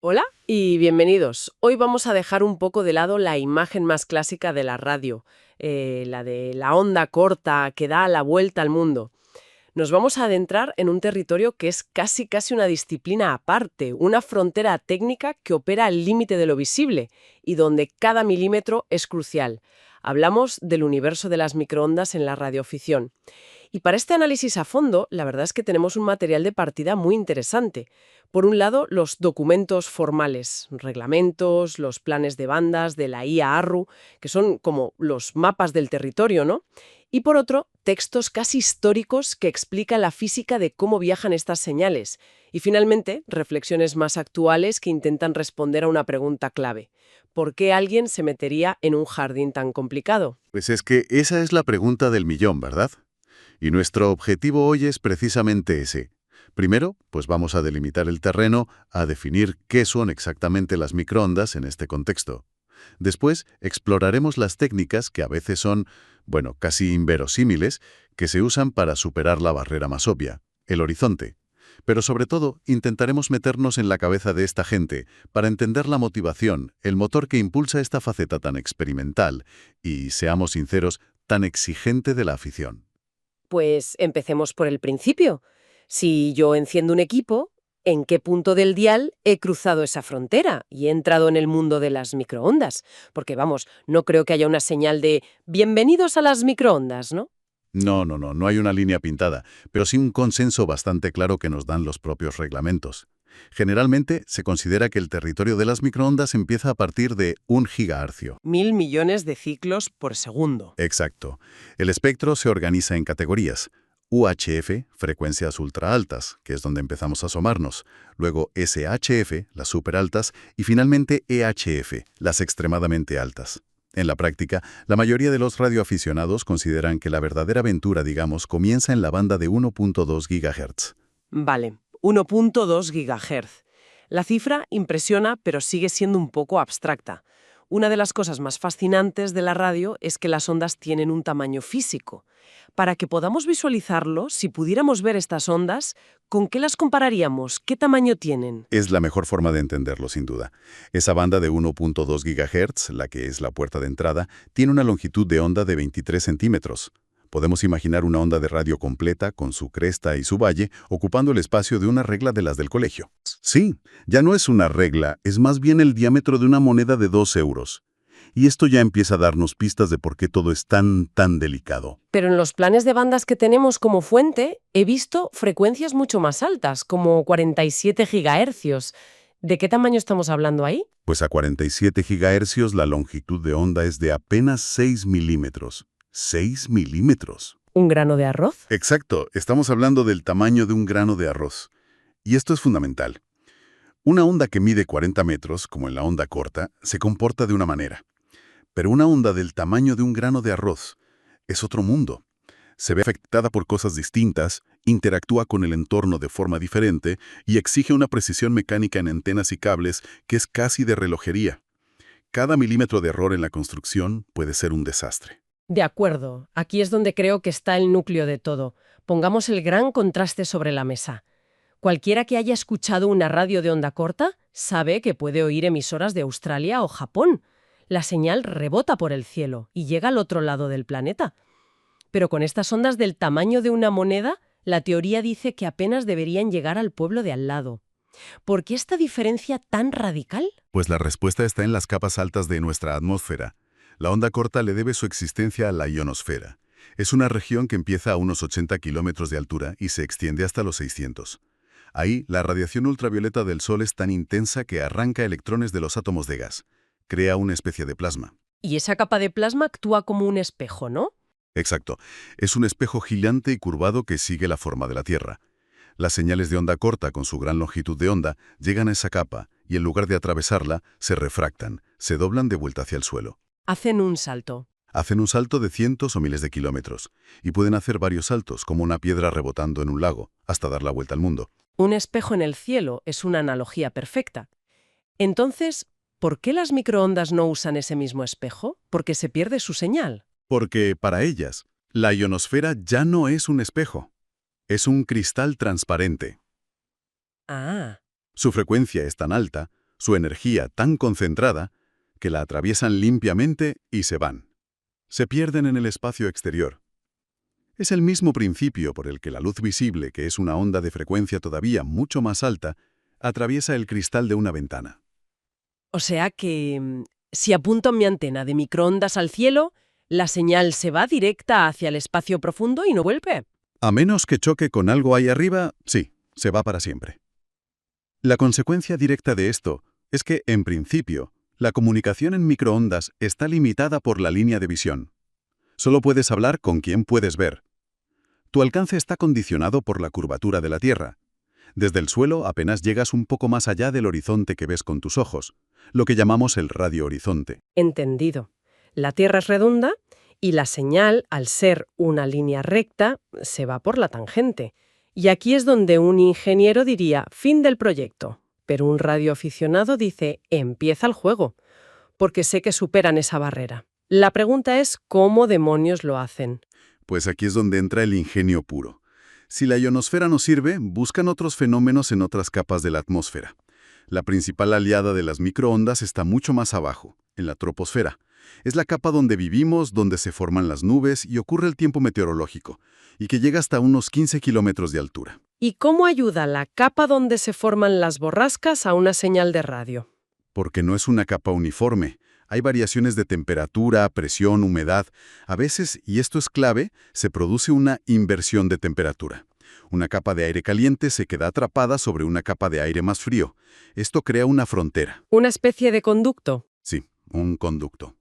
Hola y bienvenidos. Hoy vamos a dejar un poco de lado la imagen más clásica de la radio, la de la onda corta que da la vuelta al mundo. Nos vamos a adentrar en un territorio que es casi una disciplina aparte, una frontera técnica que opera al límite de lo visible y donde cada milímetro es crucial. Hablamos del universo de las microondas en la radioficción. Y para este análisis a fondo, la verdad es que tenemos un material de partida muy interesante. Por un lado, los documentos formales, reglamentos, los planes de bandas de la IA-ARRU, que son como los mapas del territorio, ¿no? Y por otro, textos casi históricos que explican la física de cómo viajan estas señales. Y finalmente, reflexiones más actuales que intentan responder a una pregunta clave. ¿Por qué alguien se metería en un jardín tan complicado? Pues es que esa es la pregunta del millón, ¿verdad? Y nuestro objetivo hoy es precisamente ese. Primero, pues vamos a delimitar el terreno, a definir qué son exactamente las microondas en este contexto. Después, exploraremos las técnicas que a veces son, bueno, casi inverosímiles, que se usan para superar la barrera más obvia, el horizonte. Pero sobre todo, intentaremos meternos en la cabeza de esta gente para entender la motivación, el motor que impulsa esta faceta tan experimental y, seamos sinceros, tan exigente de la afición. Pues empecemos por el principio. Si yo enciendo un equipo, ¿en qué punto del dial he cruzado esa frontera y he entrado en el mundo de las microondas? Porque vamos, no creo que haya una señal de bienvenidos a las microondas, ¿no? No hay una línea pintada, pero sí un consenso bastante claro que nos dan los propios reglamentos. Generalmente se considera que el territorio de las microondas empieza a partir de 1 GHz. 1.000 millones de ciclos por segundo. Exacto. El espectro se organiza en categorías. UHF, frecuencias ultra altas, que es donde empezamos a asomarnos. Luego SHF, las super altas. Y finalmente EHF, las extremadamente altas. En la práctica, la mayoría de los radioaficionados consideran que la verdadera aventura, digamos, comienza en la banda de 1.2 GHz. Vale, 1.2 gigahertz. La cifra impresiona, pero sigue siendo un poco abstracta. Una de las cosas más fascinantes de la radio es que las ondas tienen un tamaño físico. Para que podamos visualizarlo, si pudiéramos ver estas ondas, ¿con qué las compararíamos? ¿Qué tamaño tienen? Es la mejor forma de entenderlo, sin duda. Esa banda de 1.2 GHz, la que es la puerta de entrada, tiene una longitud de onda de 23 centímetros. Podemos imaginar una onda de radio completa, con su cresta y su valle, ocupando el espacio de una regla de las del colegio. Sí, ya no es una regla, es más bien el diámetro de una moneda de 2 euros. Y esto ya empieza a darnos pistas de por qué todo es tan delicado. Pero en los planes de bandas que tenemos como fuente, he visto frecuencias mucho más altas, como 47 gigahercios. ¿De qué tamaño estamos hablando ahí? Pues a 47 GHz la longitud de onda es de apenas 6 milímetros. 6 milímetros. ¿Un grano de arroz? Exacto, estamos hablando del tamaño de un grano de arroz. Y esto es fundamental. Una onda que mide 40 metros, como en la onda corta, se comporta de una manera. Pero una onda del tamaño de un grano de arroz es otro mundo. Se ve afectada por cosas distintas, interactúa con el entorno de forma diferente y exige una precisión mecánica en antenas y cables que es casi de relojería. Cada milímetro de error en la construcción puede ser un desastre. De acuerdo, aquí es donde creo que está el núcleo de todo. Pongamos el gran contraste sobre la mesa. Cualquiera que haya escuchado una radio de onda corta sabe que puede oír emisoras de Australia o Japón. La señal rebota por el cielo y llega al otro lado del planeta. Pero con estas ondas del tamaño de una moneda, la teoría dice que apenas deberían llegar al pueblo de al lado. ¿Por qué esta diferencia tan radical? Pues la respuesta está en las capas altas de nuestra atmósfera. La onda corta le debe su existencia a la ionosfera. Es una región que empieza a unos 80 kilómetros de altura y se extiende hasta los 600. Ahí, la radiación ultravioleta del Sol es tan intensa que arranca electrones de los átomos de gas. Crea una especie de plasma. Y esa capa de plasma actúa como un espejo, ¿no? Exacto. Es un espejo gigante y curvado que sigue la forma de la Tierra. Las señales de onda corta, con su gran longitud de onda, llegan a esa capa y en lugar de atravesarla, se refractan, se doblan de vuelta hacia el suelo. Hacen un salto. Hacen un salto de cientos o miles de kilómetros y pueden hacer varios saltos, como una piedra rebotando en un lago, hasta dar la vuelta al mundo. Un espejo en el cielo es una analogía perfecta. Entonces, ¿por qué las microondas no usan ese mismo espejo? Porque se pierde su señal. Porque, para ellas, la ionosfera ya no es un espejo. Es un cristal transparente. Ah, Su frecuencia es tan alta, su energía tan concentrada que la atraviesan limpiamente y se van. Se pierden en el espacio exterior. Es el mismo principio por el que la luz visible, que es una onda de frecuencia todavía mucho más alta, atraviesa el cristal de una ventana. O sea que si apunto mi antena de microondas al cielo, la señal se va directa hacia el espacio profundo y no vuelve. A menos que choque con algo ahí arriba, sí, se va para siempre. La consecuencia directa de esto es que, en principio, la comunicación en microondas está limitada por la línea de visión. Solo puedes hablar con quien puedes ver. Tu alcance está condicionado por la curvatura de la Tierra. Desde el suelo apenas llegas un poco más allá del horizonte que ves con tus ojos, lo que llamamos el radiohorizonte. Entendido. La Tierra es redonda y la señal, al ser una línea recta, se va por la tangente. Y aquí es donde un ingeniero diría, fin del proyecto. Pero un radioaficionado dice, empieza el juego, porque sé que superan esa barrera. La pregunta es, ¿cómo demonios lo hacen? Pues aquí es donde entra el ingenio puro. Si la ionosfera no sirve, buscan otros fenómenos en otras capas de la atmósfera. La principal aliada de las microondas está mucho más abajo, en la troposfera. Es la capa donde vivimos, donde se forman las nubes y ocurre el tiempo meteorológico, y que llega hasta unos 15 kilómetros de altura. ¿Y cómo ayuda la capa donde se forman las borrascas a una señal de radio? Porque no es una capa uniforme. Hay variaciones de temperatura, presión, humedad. A veces, y esto es clave, se produce una inversión de temperatura. Una capa de aire caliente se queda atrapada sobre una capa de aire más frío. Esto crea una frontera. ¿Una especie de conducto? Sí, un conducto.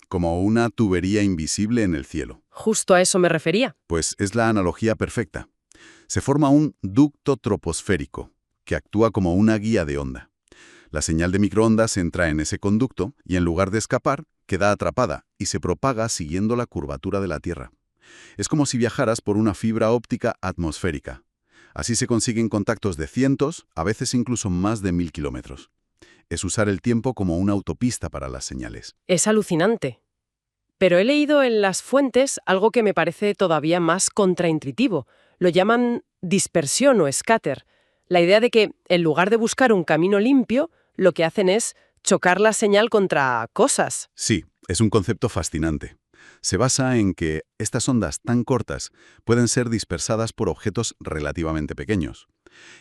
Como una tubería invisible en el cielo. Justo a eso me refería. Pues es la analogía perfecta. Se forma un ducto troposférico, que actúa como una guía de onda. La señal de microondas entra en ese conducto y en lugar de escapar, queda atrapada y se propaga siguiendo la curvatura de la Tierra. Es como si viajaras por una fibra óptica atmosférica. Así se consiguen contactos de cientos, a veces incluso más de 1000 kilómetros. Es usar el tiempo como una autopista para las señales. Es alucinante. Pero he leído en las fuentes algo que me parece todavía más contraintuitivo. Lo llaman dispersión o scatter. La idea de que, en lugar de buscar un camino limpio, lo que hacen es chocar la señal contra cosas. Sí, es un concepto fascinante. Se basa en que estas ondas tan cortas pueden ser dispersadas por objetos relativamente pequeños.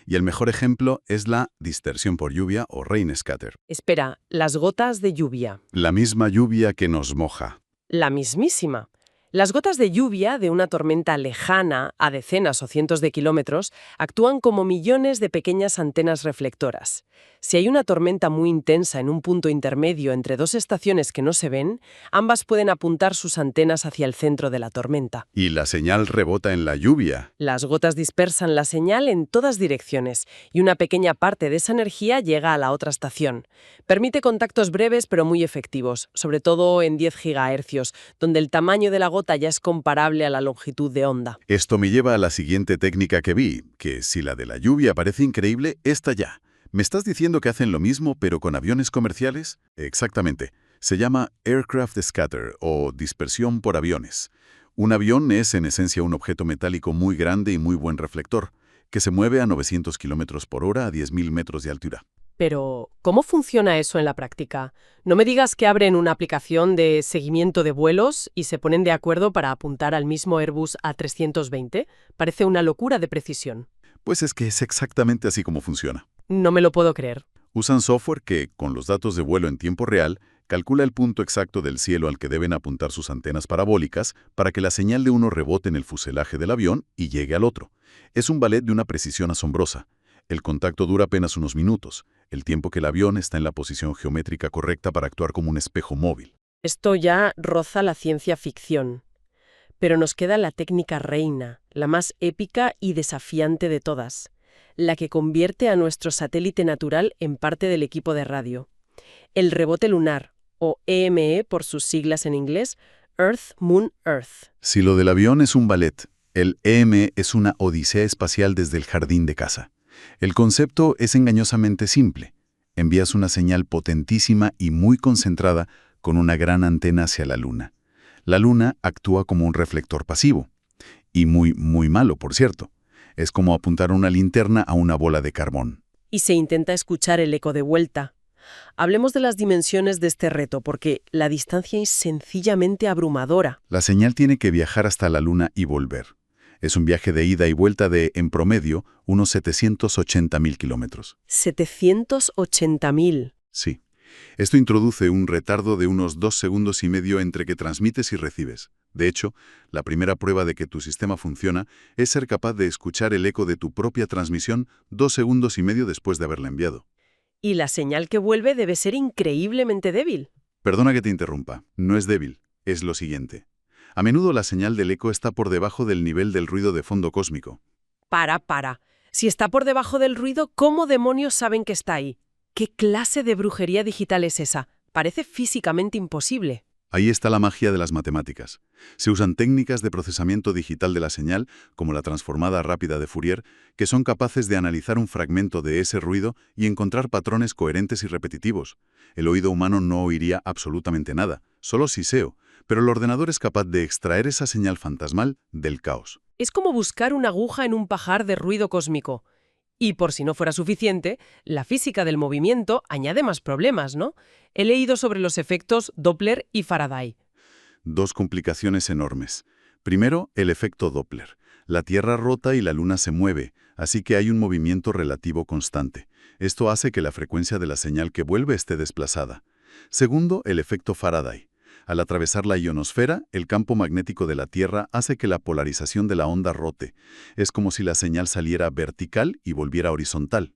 Y el mejor ejemplo es la dispersión por lluvia o rain scatter. Espera, las gotas de lluvia. La misma lluvia que nos moja. La mismísima. Las gotas de lluvia de una tormenta lejana, a decenas o cientos de kilómetros, actúan como millones de pequeñas antenas reflectoras. Si hay una tormenta muy intensa en un punto intermedio entre dos estaciones que no se ven, ambas pueden apuntar sus antenas hacia el centro de la tormenta. Y la señal rebota en la lluvia. Las gotas dispersan la señal en todas direcciones y una pequeña parte de esa energía llega a la otra estación. Permite contactos breves pero muy efectivos, sobre todo en 10 gigahercios, donde el tamaño de la gota ya es comparable a la longitud de onda. Esto me lleva a la siguiente técnica que vi, que si la de la lluvia parece increíble, esta ya. ¿Me estás diciendo que hacen lo mismo pero con aviones comerciales? Exactamente. Se llama Aircraft Scatter o dispersión por aviones. Un avión es en esencia un objeto metálico muy grande y muy buen reflector, que se mueve a 900 km por hora a 10.000 metros de altura. Pero, ¿cómo funciona eso en la práctica? No me digas que abren una aplicación de seguimiento de vuelos y se ponen de acuerdo para apuntar al mismo Airbus A320. Parece una locura de precisión. Pues es que es exactamente así como funciona. No me lo puedo creer. Usan software que, con los datos de vuelo en tiempo real, calcula el punto exacto del cielo al que deben apuntar sus antenas parabólicas para que la señal de uno rebote en el fuselaje del avión y llegue al otro. Es un ballet de una precisión asombrosa. El contacto dura apenas unos minutos, el tiempo que el avión está en la posición geométrica correcta para actuar como un espejo móvil. Esto ya roza la ciencia ficción. Pero nos queda la técnica reina, la más épica y desafiante de todas, la que convierte a nuestro satélite natural en parte del equipo de radio. El rebote lunar, o EME por sus siglas en inglés, Earth, Moon, Earth. Si lo del avión es un ballet, el EM es una odisea espacial desde el jardín de casa. El concepto es engañosamente simple. Envías una señal potentísima y muy concentrada con una gran antena hacia la Luna. La Luna actúa como un reflector pasivo. Y muy, muy malo, por cierto. Es como apuntar una linterna a una bola de carbón. Y se intenta escuchar el eco de vuelta. Hablemos de las dimensiones de este reto, porque la distancia es sencillamente abrumadora. La señal tiene que viajar hasta la Luna y volver. Es un viaje de ida y vuelta de, en promedio, unos 780.000 kilómetros. 780.000. Sí. Esto introduce un retardo de unos 2,5 segundos entre que transmites y recibes. De hecho, la primera prueba de que tu sistema funciona es ser capaz de escuchar el eco de tu propia transmisión 2,5 segundos después de haberla enviado. Y la señal que vuelve debe ser increíblemente débil. Perdona que te interrumpa, no es débil, es lo siguiente. A menudo la señal del eco está por debajo del nivel del ruido de fondo cósmico. Para. Si está por debajo del ruido, ¿cómo demonios saben que está ahí? ¿Qué clase de brujería digital es esa? Parece físicamente imposible. Ahí está la magia de las matemáticas. Se usan técnicas de procesamiento digital de la señal, como la transformada rápida de Fourier, que son capaces de analizar un fragmento de ese ruido y encontrar patrones coherentes y repetitivos. El oído humano no oiría absolutamente nada, solo siseo, pero el ordenador es capaz de extraer esa señal fantasmal del caos. Es como buscar una aguja en un pajar de ruido cósmico. Y por si no fuera suficiente, la física del movimiento añade más problemas, ¿no? He leído sobre los efectos Doppler y Faraday. Dos complicaciones enormes. Primero, el efecto Doppler. La Tierra rota y la Luna se mueve, así que hay un movimiento relativo constante. Esto hace que la frecuencia de la señal que vuelve esté desplazada. Segundo, el efecto Faraday. Al atravesar la ionosfera, el campo magnético de la Tierra hace que la polarización de la onda rote. Es como si la señal saliera vertical y volviera horizontal.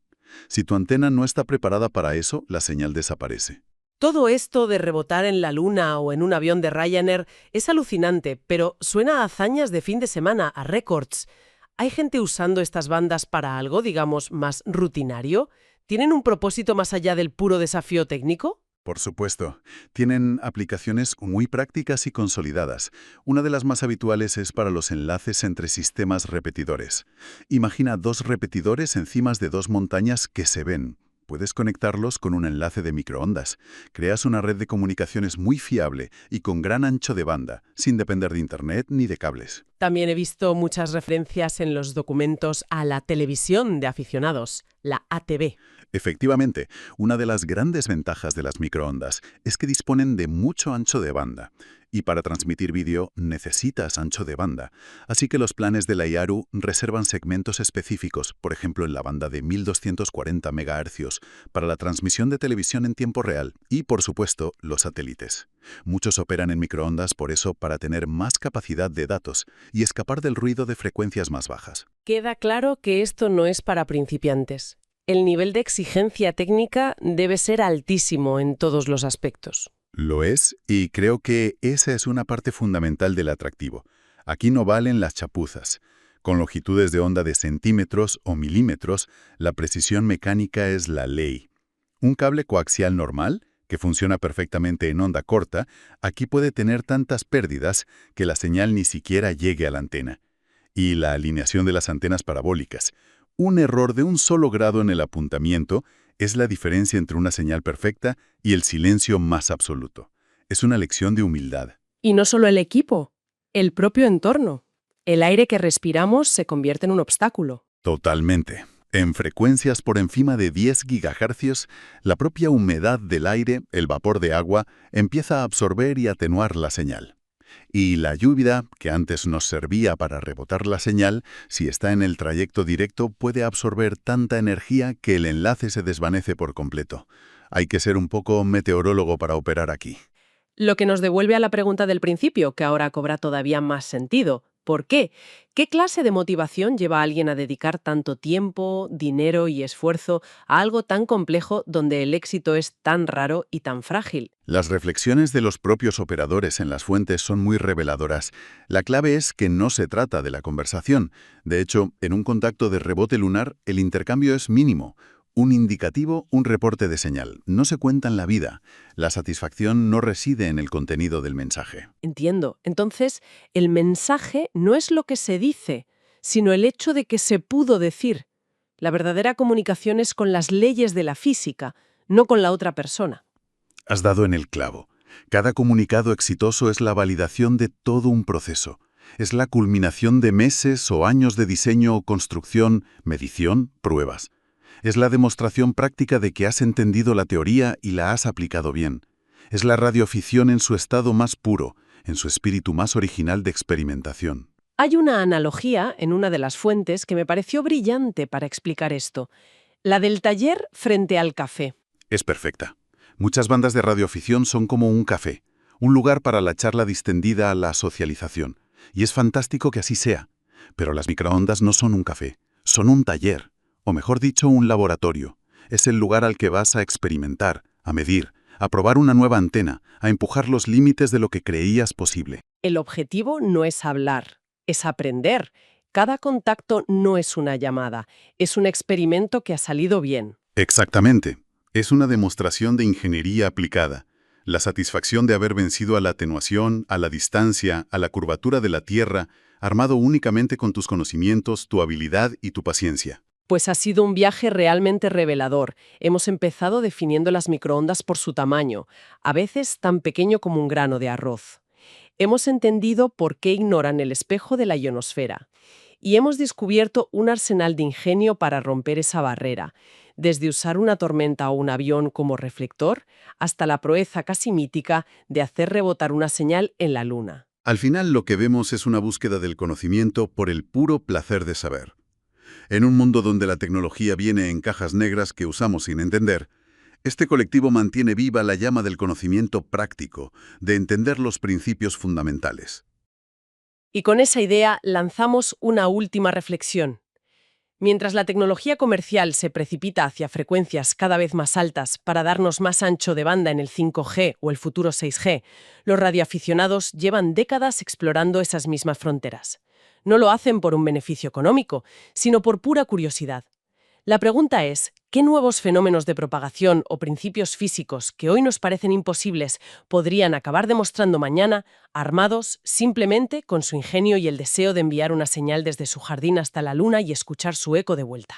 Si tu antena no está preparada para eso, la señal desaparece. Todo esto de rebotar en la Luna o en un avión de Ryanair es alucinante, pero suena a hazañas de fin de semana, a récords. ¿Hay gente usando estas bandas para algo, digamos, más rutinario? ¿Tienen un propósito más allá del puro desafío técnico? Por supuesto. Tienen aplicaciones muy prácticas y consolidadas. Una de las más habituales es para los enlaces entre sistemas repetidores. Imagina 2 repetidores encima de 2 montañas que se ven. Puedes conectarlos con un enlace de microondas. Creas una red de comunicaciones muy fiable y con gran ancho de banda, sin depender de Internet ni de cables. También he visto muchas referencias en los documentos a la televisión de aficionados, la ATV. Efectivamente, una de las grandes ventajas de las microondas es que disponen de mucho ancho de banda. Y para transmitir vídeo necesitas ancho de banda. Así que los planes de la IARU reservan segmentos específicos, por ejemplo en la banda de 1240 MHz, para la transmisión de televisión en tiempo real y, por supuesto, los satélites. Muchos operan en microondas por eso para tener más capacidad de datos y escapar del ruido de frecuencias más bajas. Queda claro que esto no es para principiantes. El nivel de exigencia técnica debe ser altísimo en todos los aspectos. Lo es, y creo que esa es una parte fundamental del atractivo. Aquí no valen las chapuzas. Con longitudes de onda de centímetros o milímetros, la precisión mecánica es la ley. Un cable coaxial normal, que funciona perfectamente en onda corta, aquí puede tener tantas pérdidas que la señal ni siquiera llegue a la antena. Y la alineación de las antenas parabólicas. Un error de un solo grado en el apuntamiento es la diferencia entre una señal perfecta y el silencio más absoluto. Es una lección de humildad. Y no solo el equipo, el propio entorno. El aire que respiramos se convierte en un obstáculo. Totalmente. En frecuencias por encima de 10 GHz, la propia humedad del aire, el vapor de agua, empieza a absorber y atenuar la señal. Y la lluvia, que antes nos servía para rebotar la señal, si está en el trayecto directo, puede absorber tanta energía que el enlace se desvanece por completo. Hay que ser un poco meteorólogo para operar aquí. Lo que nos devuelve a la pregunta del principio, que ahora cobra todavía más sentido. ¿Por qué? ¿Qué clase de motivación lleva a alguien a dedicar tanto tiempo, dinero y esfuerzo a algo tan complejo donde el éxito es tan raro y tan frágil? Las reflexiones de los propios operadores en las fuentes son muy reveladoras. La clave es que no se trata de la conversación. De hecho, en un contacto de rebote lunar, el intercambio es mínimo. Un indicativo, un reporte de señal. No se cuenta en la vida. La satisfacción no reside en el contenido del mensaje. Entiendo. Entonces, el mensaje no es lo que se dice, sino el hecho de que se pudo decir. La verdadera comunicación es con las leyes de la física, no con la otra persona. Has dado en el clavo. Cada comunicado exitoso es la validación de todo un proceso. Es la culminación de meses o años de diseño o construcción, medición, pruebas. Es la demostración práctica de que has entendido la teoría y la has aplicado bien. Es la radioafición en su estado más puro, en su espíritu más original de experimentación. Hay una analogía en una de las fuentes que me pareció brillante para explicar esto, la del taller frente al café. Es perfecta. Muchas bandas de radioafición son como un café, un lugar para la charla distendida a la socialización. Y es fantástico que así sea. Pero las microondas no son un café, son un taller, o mejor dicho, un laboratorio. Es el lugar al que vas a experimentar, a medir, a probar una nueva antena, a empujar los límites de lo que creías posible. El objetivo no es hablar, es aprender. Cada contacto no es una llamada, es un experimento que ha salido bien. Exactamente. Es una demostración de ingeniería aplicada. La satisfacción de haber vencido a la atenuación, a la distancia, a la curvatura de la Tierra, armado únicamente con tus conocimientos, tu habilidad y tu paciencia. Pues ha sido un viaje realmente revelador. Hemos empezado definiendo las microondas por su tamaño, a veces tan pequeño como un grano de arroz. Hemos entendido por qué ignoran el espejo de la ionosfera. Y hemos descubierto un arsenal de ingenio para romper esa barrera, desde usar una tormenta o un avión como reflector hasta la proeza casi mítica de hacer rebotar una señal en la Luna. Al final lo que vemos es una búsqueda del conocimiento por el puro placer de saber. En un mundo donde la tecnología viene en cajas negras que usamos sin entender, este colectivo mantiene viva la llama del conocimiento práctico, de entender los principios fundamentales. Y con esa idea lanzamos una última reflexión. Mientras la tecnología comercial se precipita hacia frecuencias cada vez más altas para darnos más ancho de banda en el 5G o el futuro 6G, los radioaficionados llevan décadas explorando esas mismas fronteras. No lo hacen por un beneficio económico, sino por pura curiosidad. La pregunta es, ¿qué nuevos fenómenos de propagación o principios físicos que hoy nos parecen imposibles podrían acabar demostrando mañana, armados simplemente con su ingenio y el deseo de enviar una señal desde su jardín hasta la Luna y escuchar su eco de vuelta?